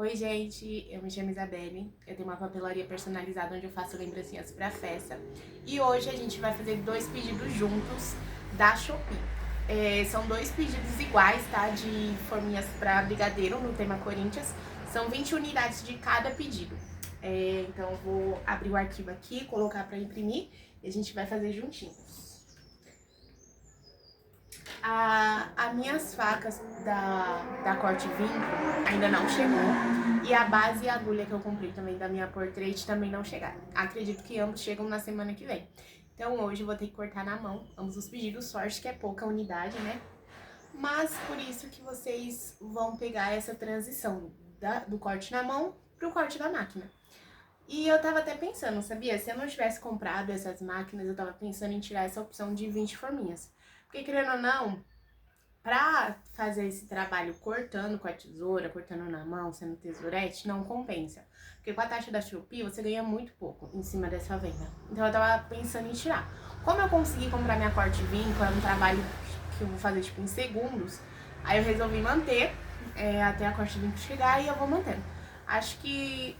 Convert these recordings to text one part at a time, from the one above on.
Oi, gente, eu me chamo Isabelle, eu tenho uma papelaria personalizada onde eu faço lembrancinhas pra festa. E hoje a gente vai fazer 2 pedidos juntos da Shopee. São 2 pedidos iguais, tá? De forminhas pra brigadeiro no tema Corinthians. São 20 unidades de cada pedido. Então eu vou abrir o arquivo aqui, colocar pra imprimir e a gente vai fazer juntinhos. As minhas facas da Corte Vinco ainda não chegou. E a base e a agulha que eu comprei também da minha Portrait também não chegaram. Acredito que ambos chegam na semana que vem. Então hoje eu vou ter que cortar na mão ambos os pedidos. Sorte que é pouca unidade, né? Mas por isso que vocês vão pegar essa transição do corte na mão pro corte da máquina. E eu tava até pensando, sabia? Se eu não tivesse comprado essas máquinas, eu tava pensando em tirar essa opção de 20 forminhas. Porque, querendo ou não, pra fazer esse trabalho cortando com a tesoura, cortando na mão, sendo tesourete, não compensa. Porque com a taxa da Shopee, você ganha muito pouco em cima dessa venda. Então eu tava pensando em tirar. Como eu consegui comprar minha corte vinco, é um trabalho que eu vou fazer, tipo, em segundos, aí eu resolvi manter até a corte vinco chegar e eu vou mantendo. Acho que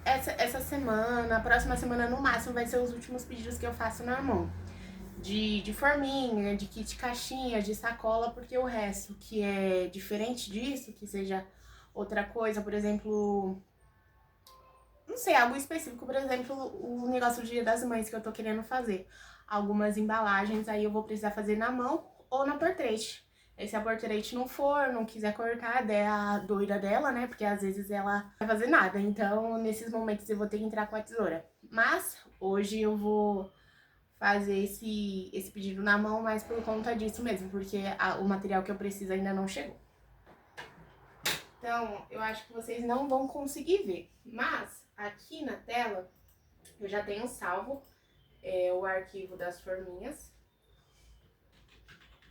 essa semana, a próxima semana no máximo, vai ser os últimos pedidos que eu faço na mão. De forminha, de kit caixinha, de sacola, porque o resto que é diferente disso, que seja outra coisa, por exemplo, não sei, algo específico, por exemplo, o negócio do Dia das Mães que eu tô querendo fazer. Algumas embalagens aí eu vou precisar fazer na mão ou na Portrait. E se a Portrait não for, não quiser cortar, é a doida dela, né? Porque às vezes ela não vai fazer nada. Então, nesses momentos eu vou ter que entrar com a tesoura. Mas hoje eu vou fazer esse pedido na mão, mas por conta disso mesmo, porque o material que eu preciso ainda não chegou. Então, eu acho que vocês não vão conseguir ver, mas aqui na tela eu já tenho salvo o arquivo das forminhas.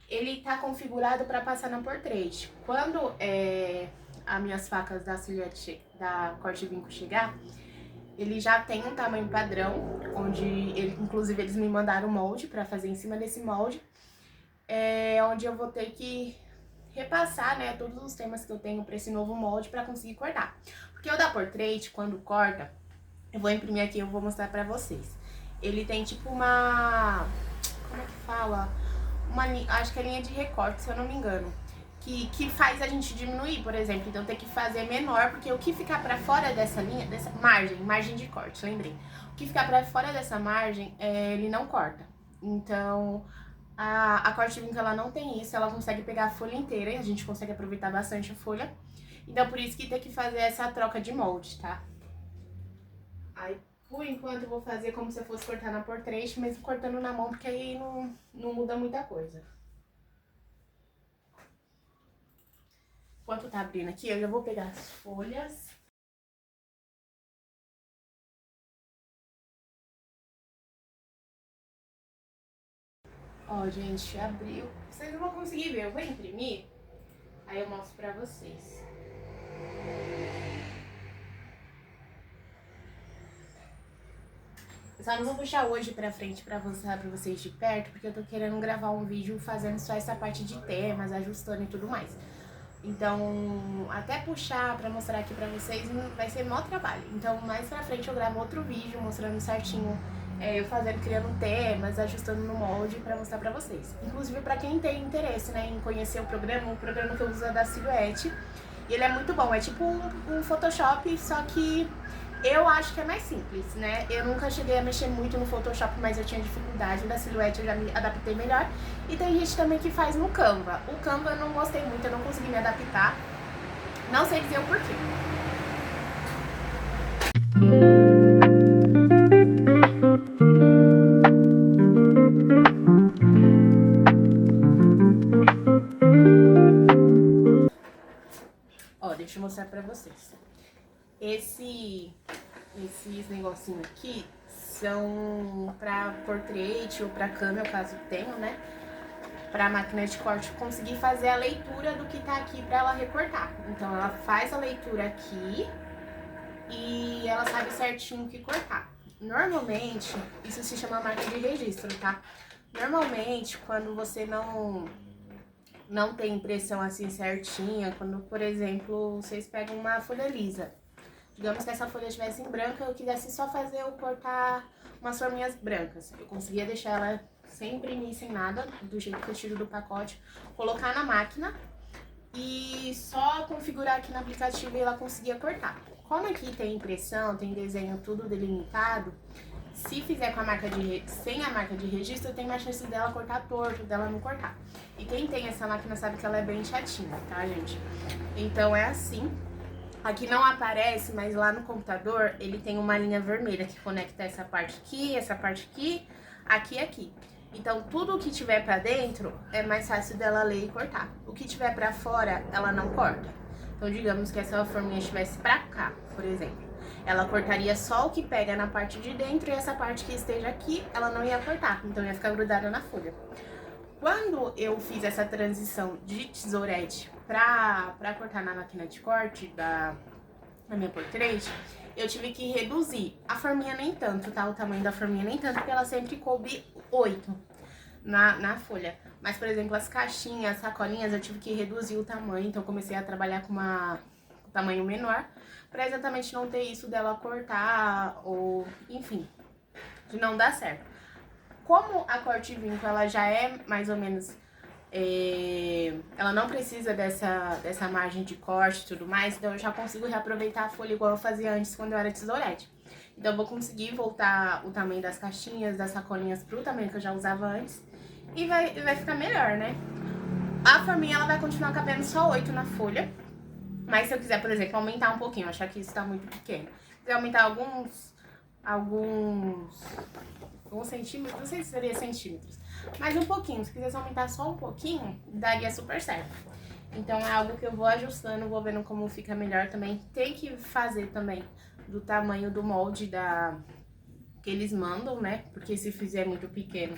Ele tá configurado para passar na Portrait. Quando as minhas facas da Silhouette, da Corte Vinco chegar, ele já tem um tamanho padrão, onde inclusive eles me mandaram o molde para fazer em cima desse molde, onde eu vou ter que repassar, né, todos os temas que eu tenho para esse novo molde para conseguir cortar. Porque o da Portrait, quando corta, eu vou imprimir aqui e eu vou mostrar para vocês. Ele tem tipo uma, como é que fala? Acho que é linha de recorte, se eu não me engano. Que faz a gente diminuir, por exemplo. Então tem que fazer menor, porque o que ficar pra fora dessa linha, dessa margem de corte, lembrei. O que ficar pra fora dessa margem, ele não corta. Então a Corte Vinco, ela não tem isso, ela consegue pegar a folha inteira e a gente consegue aproveitar bastante a folha. Então por isso que tem que fazer essa troca de molde, tá? Aí por enquanto eu vou fazer como se eu fosse cortar na Portrait, mesmo cortando na mão, porque aí não muda muita coisa. Enquanto tá abrindo aqui, eu já vou pegar as folhas. Ó, gente, abriu. Vocês não vão conseguir ver, eu vou imprimir, aí eu mostro pra vocês. Eu só não vou puxar hoje pra frente pra mostrar pra vocês de perto, porque eu tô querendo gravar um vídeo fazendo só essa parte de temas, ajustando e tudo mais. Então, até puxar pra mostrar aqui pra vocês vai ser mó trabalho. Então, mais pra frente eu gravo outro vídeo mostrando certinho, eu criando temas, ajustando no molde pra mostrar pra vocês. Inclusive pra quem tem interesse, né, em conhecer o programa que eu uso é da Silhouette. E ele é muito bom, é tipo um Photoshop, só que eu acho que é mais simples, né? Eu nunca cheguei a mexer muito no Photoshop, mas eu tinha dificuldade. Da Silhouette eu já me adaptei melhor. E tem gente também que faz no Canva. O Canva eu não gostei muito, eu não consegui me adaptar. Não sei dizer o porquê. Ó, deixa eu mostrar pra vocês. Esses negocinhos aqui são pra Portrait ou pra câmera, caso tenha, né? Pra máquina de corte conseguir fazer a leitura do que tá aqui pra ela recortar. Então ela faz a leitura aqui e ela sabe certinho o que cortar. Normalmente, isso se chama marca de registro, tá? Normalmente, quando você não não tem impressão assim certinha. Quando, por exemplo, vocês pegam uma folha lisa, digamos que essa folha estivesse em branca, eu quisesse só fazer eu cortar umas forminhas brancas. Eu conseguia deixar ela sem imprimir, sem nada, do jeito que eu tiro do pacote, colocar na máquina e só configurar aqui no aplicativo e ela conseguia cortar. Como aqui tem impressão, tem desenho tudo delimitado, se fizer com a marca sem a marca de registro, tem mais chance dela cortar torto, dela não cortar. E quem tem essa máquina sabe que ela é bem chatinha, tá, gente? Então é assim. Aqui não aparece, mas lá no computador ele tem uma linha vermelha que conecta essa parte aqui, aqui e aqui. Então tudo que tiver pra dentro é mais fácil dela ler e cortar. O que tiver pra fora, ela não corta. Então digamos que essa forminha estivesse pra cá, por exemplo. Ela cortaria só o que pega na parte de dentro e essa parte que esteja aqui, ela não ia cortar. Então ia ficar grudada na folha. Quando eu fiz essa transição de tesourete pra cortar na máquina de corte da minha portrait, eu tive que reduzir. A forminha nem tanto, tá? O tamanho da forminha nem tanto, porque ela sempre coube 8 na folha. Mas, por exemplo, as caixinhas, as sacolinhas, eu tive que reduzir o tamanho. Então, eu comecei a trabalhar com um tamanho menor, pra exatamente não ter isso dela cortar ou, enfim, de não dar certo. Como a corte vinco, ela já é mais ou menos, ela não precisa dessa margem de corte e tudo mais, então eu já consigo reaproveitar a folha igual eu fazia antes quando eu era tesourete. Então eu vou conseguir voltar o tamanho das caixinhas, das sacolinhas pro tamanho que eu já usava antes e vai ficar melhor, né? A forminha, ela vai continuar cabendo só 8 na folha, mas se eu quiser, por exemplo, aumentar um pouquinho, achar que isso tá muito pequeno, se quiser aumentar alguns centímetros, não sei se seria centímetros, mas um pouquinho, se quisesse aumentar só um pouquinho, daria super certo. Então é algo que eu vou ajustando, vou vendo como fica melhor também. Tem que fazer também do tamanho do molde que eles mandam, né? Porque se fizer muito pequeno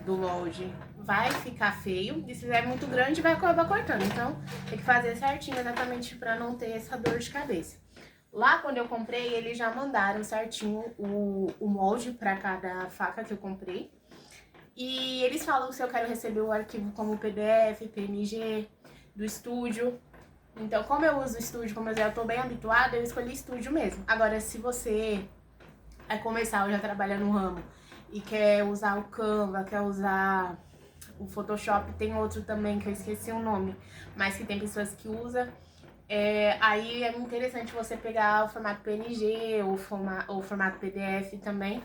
do molde, vai ficar feio. E se fizer muito grande, vai acabar cortando. Então tem que fazer certinho exatamente pra não ter essa dor de cabeça. Lá quando eu comprei, eles já mandaram certinho o molde pra cada faca que eu comprei. E eles falam se eu quero receber o arquivo como PDF, PNG, do estúdio. Então, como eu uso estúdio, como eu já tô bem habituada, eu escolhi estúdio mesmo. Agora, se você vai começar ou já trabalha no ramo e quer usar o Canva, quer usar o Photoshop, tem outro também que eu esqueci o nome, mas que tem pessoas que usam. Aí é interessante você pegar o formato PNG ou o formato PDF também,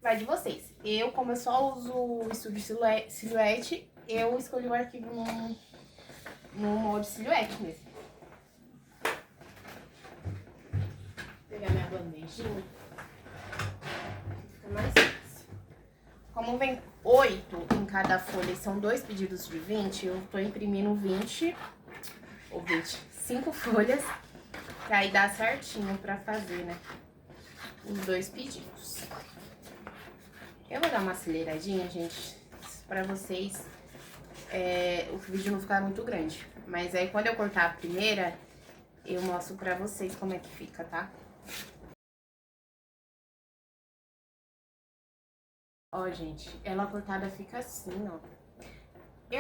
vai de vocês. Como eu só uso o Estúdio Silhouette, eu escolhi o arquivo no molde Silhouette mesmo. Vou pegar minha bandejinha, fica mais fácil. Como vem 8 em cada folha e são 2 pedidos de 20, eu tô imprimindo 20 ou 25 folhas, que aí dá certinho pra fazer, né, os 2 pedidos. Eu vou dar uma aceleradinha, gente, pra vocês, o vídeo não ficar muito grande. Mas aí quando eu cortar a primeira, eu mostro pra vocês como é que fica, tá? Ó, gente, ela cortada fica assim, ó.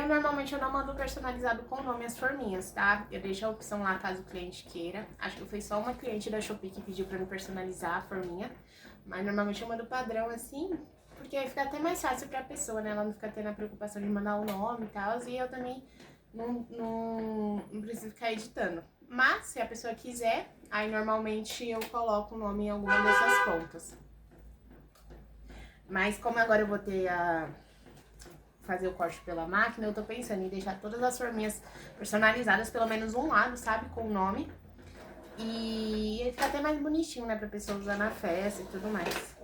Normalmente eu não mando personalizado com o nome as forminhas, tá? Eu deixo a opção lá caso o cliente queira. Acho que foi só uma cliente da Shopee que pediu pra me personalizar a forminha. Mas normalmente eu mando padrão assim, porque aí fica até mais fácil pra pessoa, né? Ela não fica tendo a preocupação de mandar o nome e tal. E eu também não preciso ficar editando. Mas, se a pessoa quiser, aí normalmente eu coloco o nome em alguma dessas pontas. Mas como agora eu vou ter fazer o corte pela máquina, eu tô pensando em deixar todas as forminhas personalizadas, pelo menos um lado, sabe, com o nome. E fica até mais bonitinho, né, pra pessoa usar na festa e tudo mais.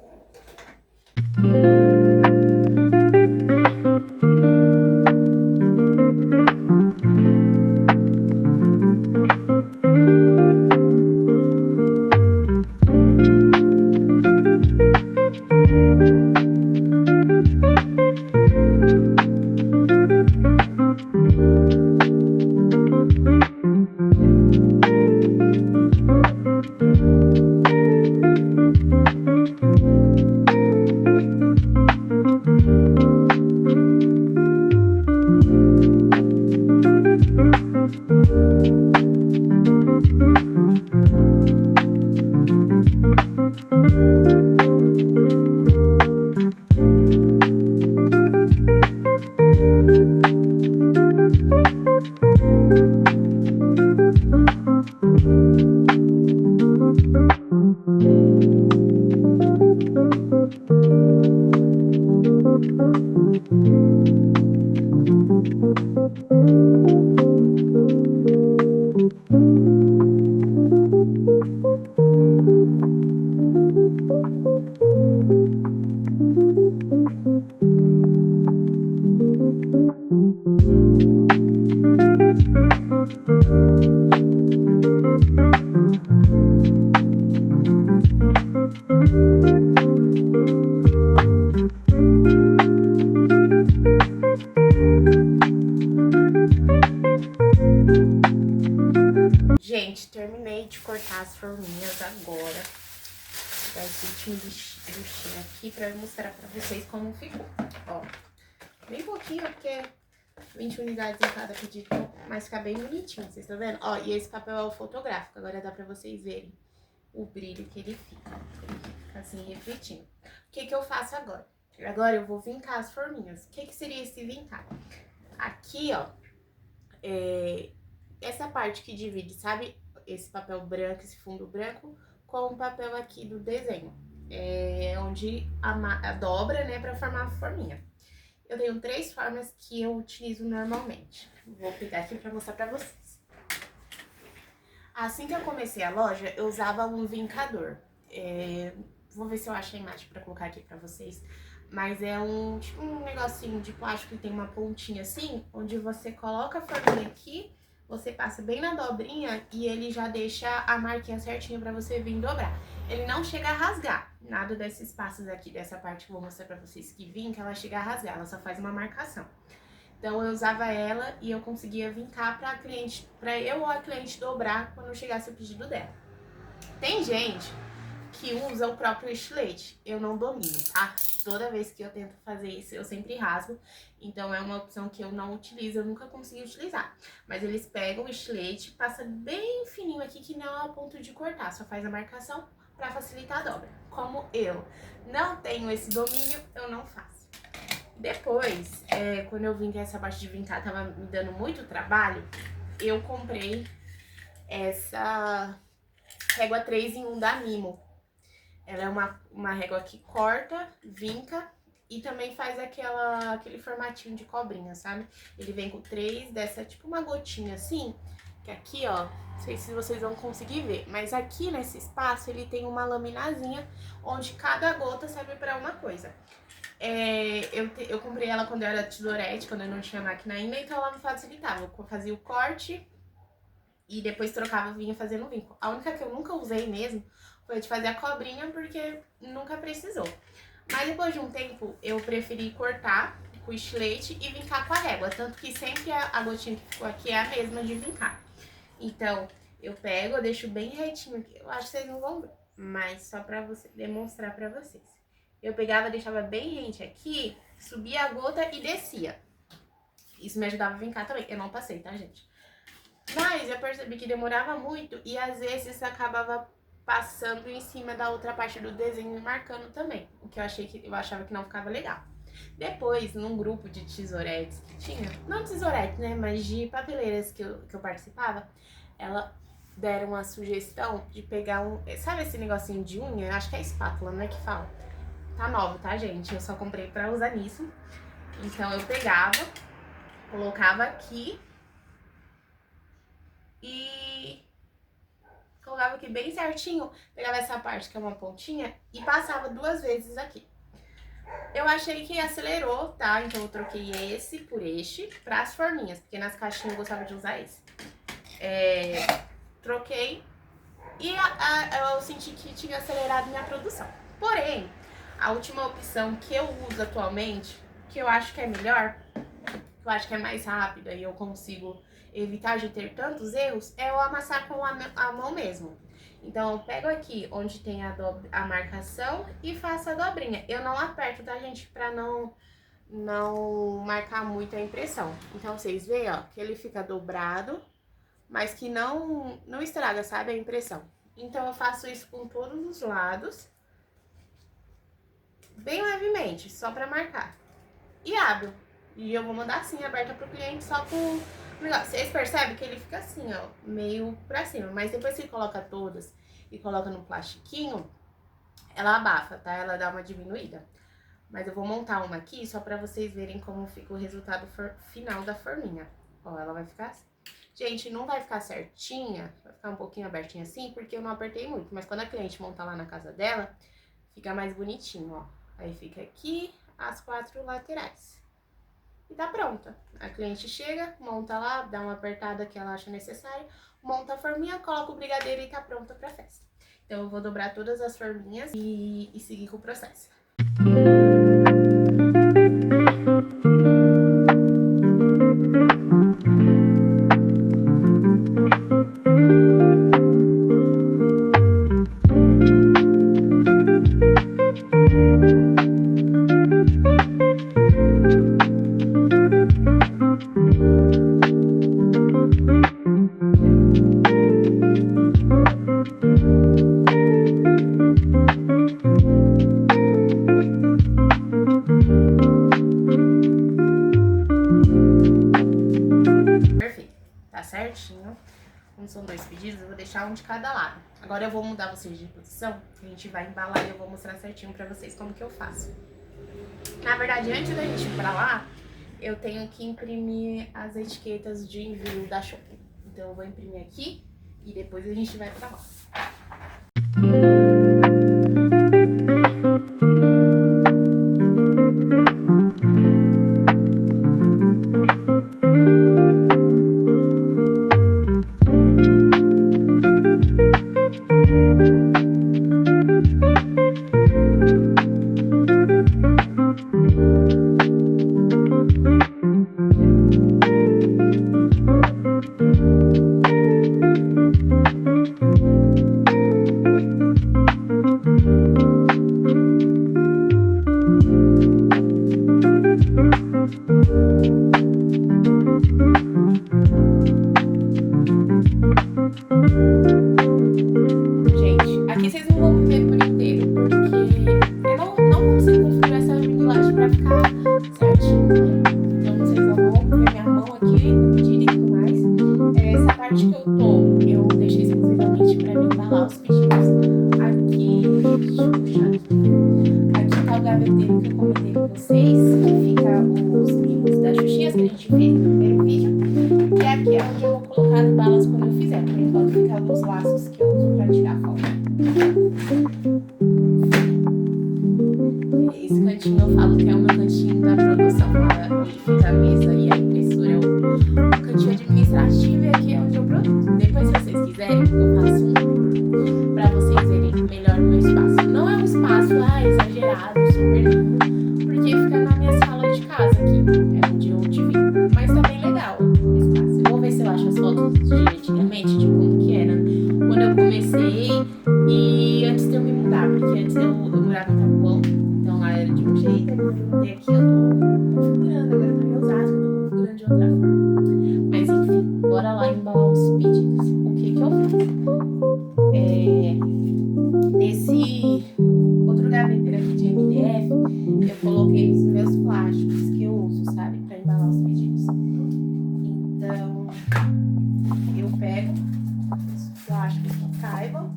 forminhas agora. Vou dar esse último lixinho aqui pra mostrar pra vocês como ficou. Ó, bem pouquinho, porque 20 unidades em cada pedido, mas fica bem bonitinho, vocês estão vendo? Ó, e esse papel é o fotográfico, agora dá pra vocês verem o brilho que ele fica. Ele fica assim, refletindo. O que que eu faço agora? Agora eu vou vincar as forminhas. O que que seria esse vincar? Aqui, ó, essa parte que divide, sabe? Esse papel branco, esse fundo branco, com o papel aqui do desenho. É onde a dobra, né, pra formar a forminha. Eu tenho 3 formas que eu utilizo normalmente. Vou pegar aqui pra mostrar pra vocês. Assim que eu comecei a loja, eu usava um vincador. Vou ver se eu acho a imagem pra colocar aqui pra vocês. Mas é tipo um negocinho de plástico que tem uma pontinha assim, onde você coloca a forminha aqui, você passa bem na dobrinha e ele já deixa a marquinha certinha pra você vir dobrar. Ele não chega a rasgar, nada desses passos aqui, dessa parte que eu vou mostrar pra vocês que vinca, ela chega a rasgar, ela só faz uma marcação. Então eu usava ela e eu conseguia vincar pra eu ou a cliente dobrar quando chegasse o pedido dela. Tem gente que usa o próprio estilete, eu não domino, tá? Toda vez que eu tento fazer isso, eu sempre rasgo. Então, é uma opção que eu não utilizo, eu nunca consegui utilizar. Mas eles pegam o estilete, passa bem fininho aqui, que não é ao ponto de cortar. Só faz a marcação pra facilitar a dobra. Como eu não tenho esse domínio, eu não faço. Depois, quando eu vi que essa parte de vincar tava me dando muito trabalho, eu comprei essa régua 3 em 1 da Mimo. Ela é uma régua que corta, vinca e também faz aquele formatinho de cobrinha, sabe? Ele vem com 3 dessa, tipo uma gotinha assim, que aqui, ó, não sei se vocês vão conseguir ver, mas aqui nesse espaço ele tem uma laminazinha onde cada gota serve pra uma coisa. Eu comprei ela quando eu era tesourete, quando eu não tinha máquina ainda, então ela me facilitava. Eu fazia o corte e depois trocava, vinha fazendo o vinco. A única que eu nunca usei mesmo foi de fazer a cobrinha, porque nunca precisou. Mas depois de um tempo, eu preferi cortar com o estilete e vincar com a régua. Tanto que sempre a gotinha que ficou aqui é a mesma de vincar. Então, eu pego, eu deixo bem retinho aqui. Eu acho que vocês não vão ver, mas só pra demonstrar pra vocês. Eu pegava, deixava bem rente aqui, subia a gota e descia. Isso me ajudava a vincar também. Eu não passei, tá, gente? Mas eu percebi que demorava muito e às vezes acabava passando em cima da outra parte do desenho e marcando também. O que eu achava que não ficava legal. Depois, num grupo de tesouretes que tinha, não tesouretes, né, mas de papeleiras que eu participava, ela deram uma sugestão de pegar sabe esse negocinho de unha? Acho que é espátula, não é que fala? Tá novo, tá, gente? Eu só comprei pra usar nisso. Então eu pegava, colocava aqui e colocava aqui bem certinho, pegava essa parte que é uma pontinha e passava 2 vezes aqui. Eu achei que acelerou, tá? Então eu troquei esse por este para as forminhas, porque nas caixinhas eu gostava de usar esse. Troquei e eu senti que tinha acelerado minha produção. Porém, a última opção que eu uso atualmente, que eu acho que é melhor, que eu acho que é mais rápida e eu consigo evitar de ter tantos erros, é eu amassar com a mão mesmo. Então eu pego aqui onde tem a marcação e faço a dobrinha. Eu não aperto, tá, gente? Pra não marcar muito a impressão. Então vocês veem, ó, que ele fica dobrado, mas que não estraga, sabe, a impressão. Então eu faço isso com todos os lados, bem levemente, só pra marcar. E abro. E eu vou mandar assim, aberta pro cliente, só com... Vocês percebem que ele fica assim, ó, meio pra cima. Mas depois que coloca todas e coloca no plastiquinho, ela abafa, tá? Ela dá uma diminuída. Mas eu vou montar uma aqui só pra vocês verem como fica o resultado final da forminha. Ó, ela vai ficar assim. Gente, não vai ficar certinha, vai ficar um pouquinho abertinha assim, porque eu não apertei muito. Mas quando a cliente montar lá na casa dela, fica mais bonitinho, ó. Aí fica aqui as 4 laterais. E tá pronta. A cliente chega, monta lá, dá uma apertada que ela acha necessária, monta a forminha, coloca o brigadeiro e tá pronta pra festa. Então eu vou dobrar todas as forminhas e seguir com o processo. um de cada lado. Agora eu vou mudar vocês de posição, a gente vai embalar e eu vou mostrar certinho pra vocês como que eu faço. Na verdade, antes da gente ir pra lá, eu tenho que imprimir as etiquetas de envio da Shopee. Então eu vou imprimir aqui e depois a gente vai pra lá. Gente, aqui vocês não vão ver por inteiro, porque eu não consigo configurar essa ring light pra ficar certinho, né? Então vocês não vão ver minha mão aqui direito e tudo mais. Essa parte que eu deixei exclusivamente pra me embalar os pedidos. Aqui, deixa eu puxar aqui. Aqui tá o gaveteiro que eu comentei com vocês, que fica os mimos das xuxinhas que a gente fez no primeiro vídeo. E aqui é onde eu vou colocar as balas quando eu fizer. Por enquanto fica os laços que eu uso pra tirar foto. Esse cantinho eu falo que é o meu cantinho da produção, onde fica a mesa e a impressora. O cantinho administrativo e aqui é onde eu produzo. Depois, se vocês quiserem, eu faço um pra vocês verem melhor o meu espaço. Não é um espaço exagerado, super lindo, porque fica na minha sala de casa aqui. É onde eu divido. Mas tá bem legal o espaço. Eu vou ver se eu acho as fotos de antigamente, de como que era quando eu comecei e antes de eu me mudar, porque antes eu morava em Tapuão, então lá era de um jeito, aí quando eu mudei aqui eu tô configurando, agora eu tô em Osasco, eu tô configurando de outra forma. Mas enfim, bora lá embalar os pedidos. O que que eu fiz? Nesse outro gaveteiro aqui de MDF, eu coloquei os meus plásticos que eu uso, sabe, pra embalar os pedidos. Então, eu pego os plásticos que caibam,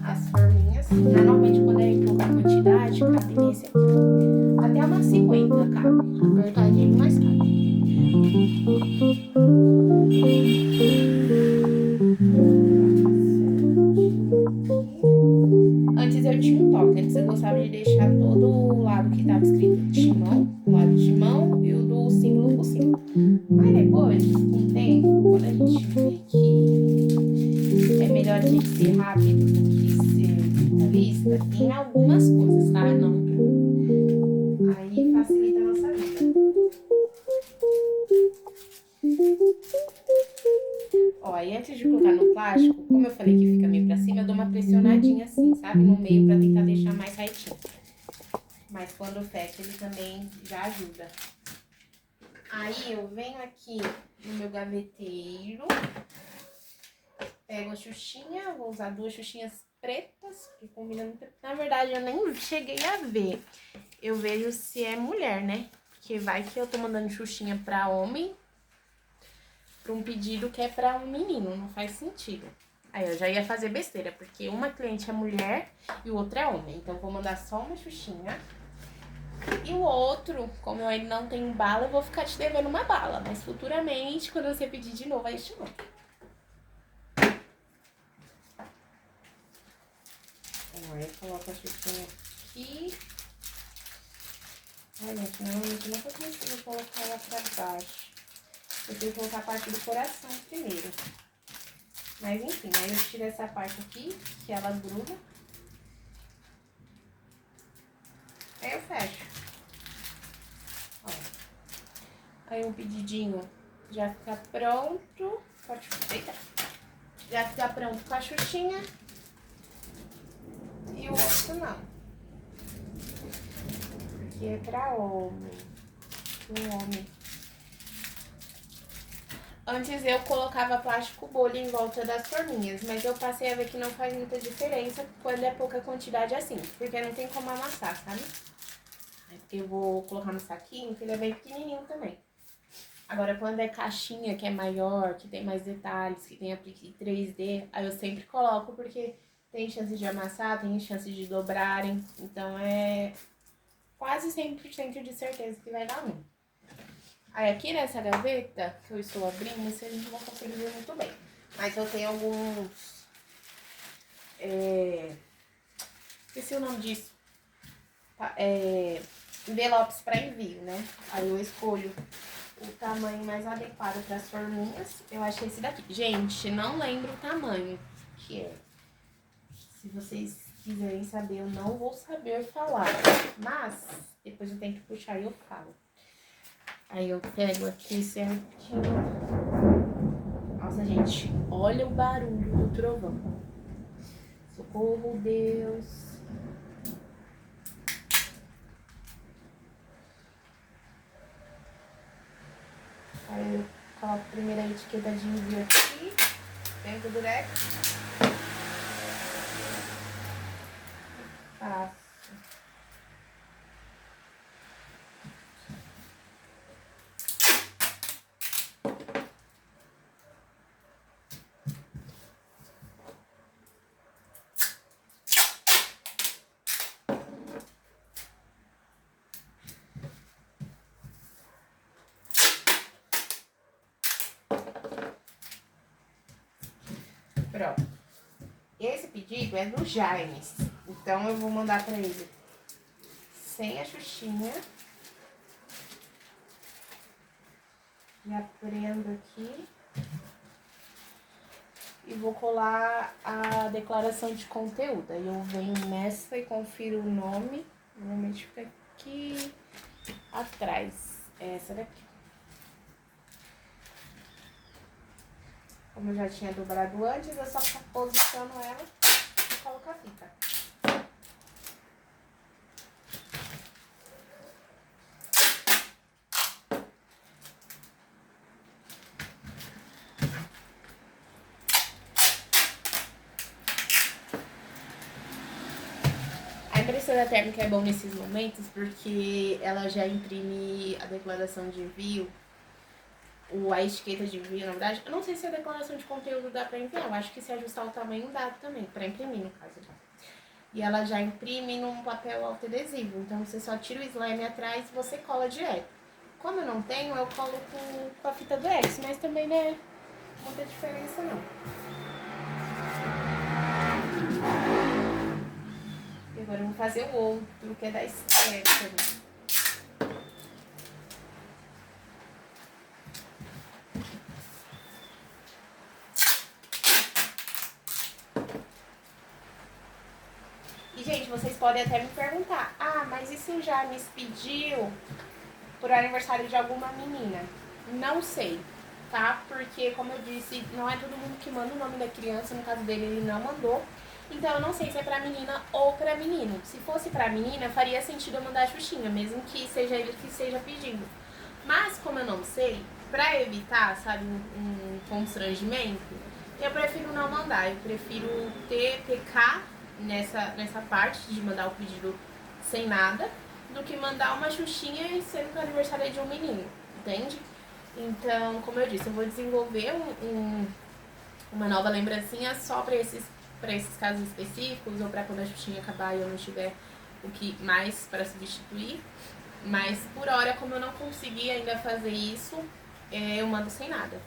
as forminhas. Normalmente, quando é em pouca quantidade, cabe nesse aqui. Até umas 50 cabe. Apertadinho, mas cabe. Antes eu tinha um toque. Antes eu gostava de deixar todo o lado que tava escrito Timão, o lado de mão e o do símbolo por cima. Mas depois, com o tempo, quando a gente vê que é melhor a gente ser rápido do que ser detalhista em algumas coisas, tá? Não tudo. Aí facilita a nossa vida. Ó, e antes de colocar no plástico, como eu falei que fica meio pra cima, eu dou uma pressionadinha assim, sabe? No meio pra tentar deixar mais retinho. Mas quando fecha, ele também já ajuda. Aí eu venho aqui no meu gaveteiro, pego a xuxinha, vou usar 2 xuxinhas pretas, que combinam muito. Na verdade, eu nem cheguei a ver. Eu vejo se é mulher, né? Porque vai que eu tô mandando xuxinha pra homem, pra um pedido que é pra um menino, não faz sentido. Aí eu já ia fazer besteira, porque uma cliente é mulher e o outro é homem. Então eu vou mandar só uma xuxinha. E o outro, como eu ainda não tenho bala, eu vou ficar te devendo uma bala. Mas futuramente, quando você pedir de novo, aí te mando. Aí eu coloco a xuxinha aqui. Ai, gente, normalmente eu nunca consigo colocar ela pra baixo. Eu tenho que colocar a parte do coração primeiro. Mas enfim, aí eu tiro essa parte aqui, que ela gruda. Aí eu fecho. Ó. Aí um pedidinho já fica pronto. Pode deitar. Já fica pronto com a xuxinha. E o outro não. Porque é pra homem. Um homem. Antes eu colocava plástico bolha em volta das forminhas, mas eu passei a ver que não faz muita diferença quando é pouca quantidade assim, porque não tem como amassar, sabe? Eu vou colocar no saquinho, que ele é bem pequenininho também. Agora, quando é caixinha, que é maior, que tem mais detalhes, que tem aplique 3D, aí eu sempre coloco, porque tem chance de amassar, tem chance de dobrarem. Então, é quase 100% de certeza que vai dar ruim. Aí, aqui nessa gaveta que eu estou abrindo, vocês não vão conseguir ver muito bem. Mas eu tenho alguns... esqueci o nome disso. Envelopes para envio, né? Aí eu escolho o tamanho mais adequado para as forminhas. Eu achei esse daqui. Gente, não lembro o tamanho que é. Se vocês quiserem saber, eu não vou saber falar. Mas, depois eu tenho que puxar e eu falo. Aí eu pego aqui certinho. Nossa, gente, olha o barulho do trovão. Socorro, Deus. Aí eu coloco primeiro a etiqueta de envio aqui, dentro do durex. Passo. Pronto. Esse pedido é do Jaimes, então eu vou mandar pra ele sem a xuxinha. Já prendo aqui. E vou colar a declaração de conteúdo. Aí eu venho nessa e confiro o nome. Normalmente fica aqui atrás. É essa daqui. Como eu já tinha dobrado antes, eu só posiciono ela e coloco a fita. A impressora térmica é bom nesses momentos porque ela já imprime a declaração de envio, a etiqueta de envio, na verdade. Eu não sei se a declaração de conteúdo dá pra enviar, eu acho que se ajustar o tamanho dá também, pra imprimir no caso. E ela já imprime num papel autoadesivo, então você só tira o slime atrás e você cola direto. Como eu não tenho, eu colo com a fita do X, mas também não é muita diferença não. E agora eu vou fazer o outro, que é da Stephanie. E, gente, vocês podem até me perguntar, mas e se o James pediu por aniversário de alguma menina? Não sei, tá? Porque, como eu disse, não é todo mundo que manda o nome da criança, no caso dele ele não mandou. Então eu não sei se é pra menina ou pra menino. Se fosse pra menina, faria sentido eu mandar a Xuxinha, mesmo que seja ele que esteja pedindo. Mas como eu não sei, pra evitar, sabe, um constrangimento, eu prefiro não mandar. Eu prefiro ter PK nessa parte de mandar o pedido sem nada, do que mandar uma Xuxinha e sendo que o aniversário é de um menino, entende? Então, como eu disse, eu vou desenvolver uma nova lembrancinha só pra esses casos específicos, ou pra quando a Xuxinha acabar e eu não tiver o que mais pra substituir. Mas por hora, como eu não consegui ainda fazer isso, eu mando sem nada.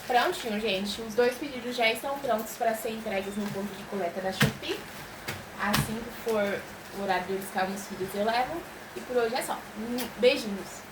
Prontinho, gente. Os 2 pedidos já estão prontos para ser entregues no ponto de coleta da Shopee. Assim que for o horário de buscar meus filhos, eu levo. E por hoje é só. Beijinhos!